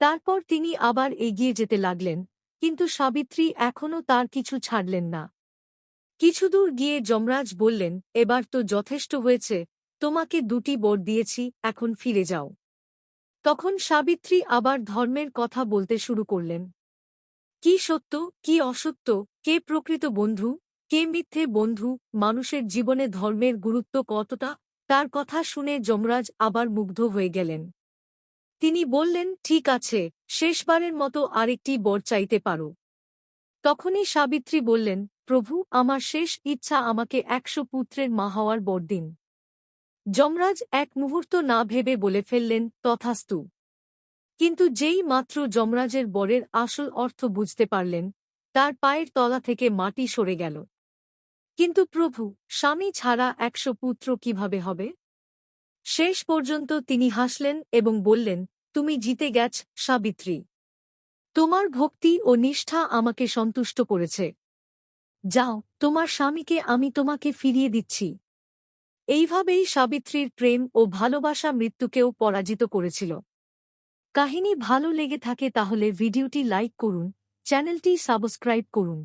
তারপর তিনি আবার এগিয়ে যেতে লাগলেন, কিন্তু সাবিত্রী এখনও তার কিছু ছাড়লেন না। কিছুদূর গিয়ে যমরাজ বললেন, এবার তো যথেষ্ট হয়েছে, তোমাকে 2টি বর দিয়েছি, এখন ফিরে যাও। তখন সাবিত্রী আবার ধর্মের কথা বলতে শুরু করলেন। কি সত্য, কি অসত্য, কে প্রকৃত বন্ধু, কে মিথ্যে বন্ধু, মানুষের জীবনে ধর্মের গুরুত্ব কতটা, তার কথা শুনে যমরাজ আবার মুগ্ধ হয়ে গেলেন। তিনি বললেন, ঠিক আছে, শেষবারের মতো আরেকটি বর চাইতে পারো। তখনই সাবিত্রী বললেন, প্রভু, আমার শেষ ইচ্ছা, আমাকে 100 পুত্রের মা হওয়ার বর দিন। যমরাজ এক মুহূর্ত না ভেবে বলে ফেললেন, তথাস্তু। কিন্তু যেই মাত্র যমরাজের বরের আসল অর্থ বুঝতে পারলেন, তার পায়ের তলা থেকে মাটি সরে গেল। কিন্তু প্রভু, স্বামী ছাড়া 100 পুত্র কিভাবে হবে? শেষ পর্যন্ত তিনি হাসলেন এবং বললেন, তুমি জিতে গেছ, সাবিত্রী। তোমার ভক্তি ও নিষ্ঠা আমাকে সন্তুষ্ট করেছে। যাও, তোমার স্বামীকে আমি তোমাকে ফিরিয়ে দিচ্ছি। এইভাবেই সাবিত্রীর প্রেম ও ভালোবাসা মৃত্যুকেও পরাজিত করেছিল। কাহিনী ভালো লেগে থাকে তাহলে ভিডিওটি লাইক করুন, চ্যানেলটি সাবস্ক্রাইব করুন।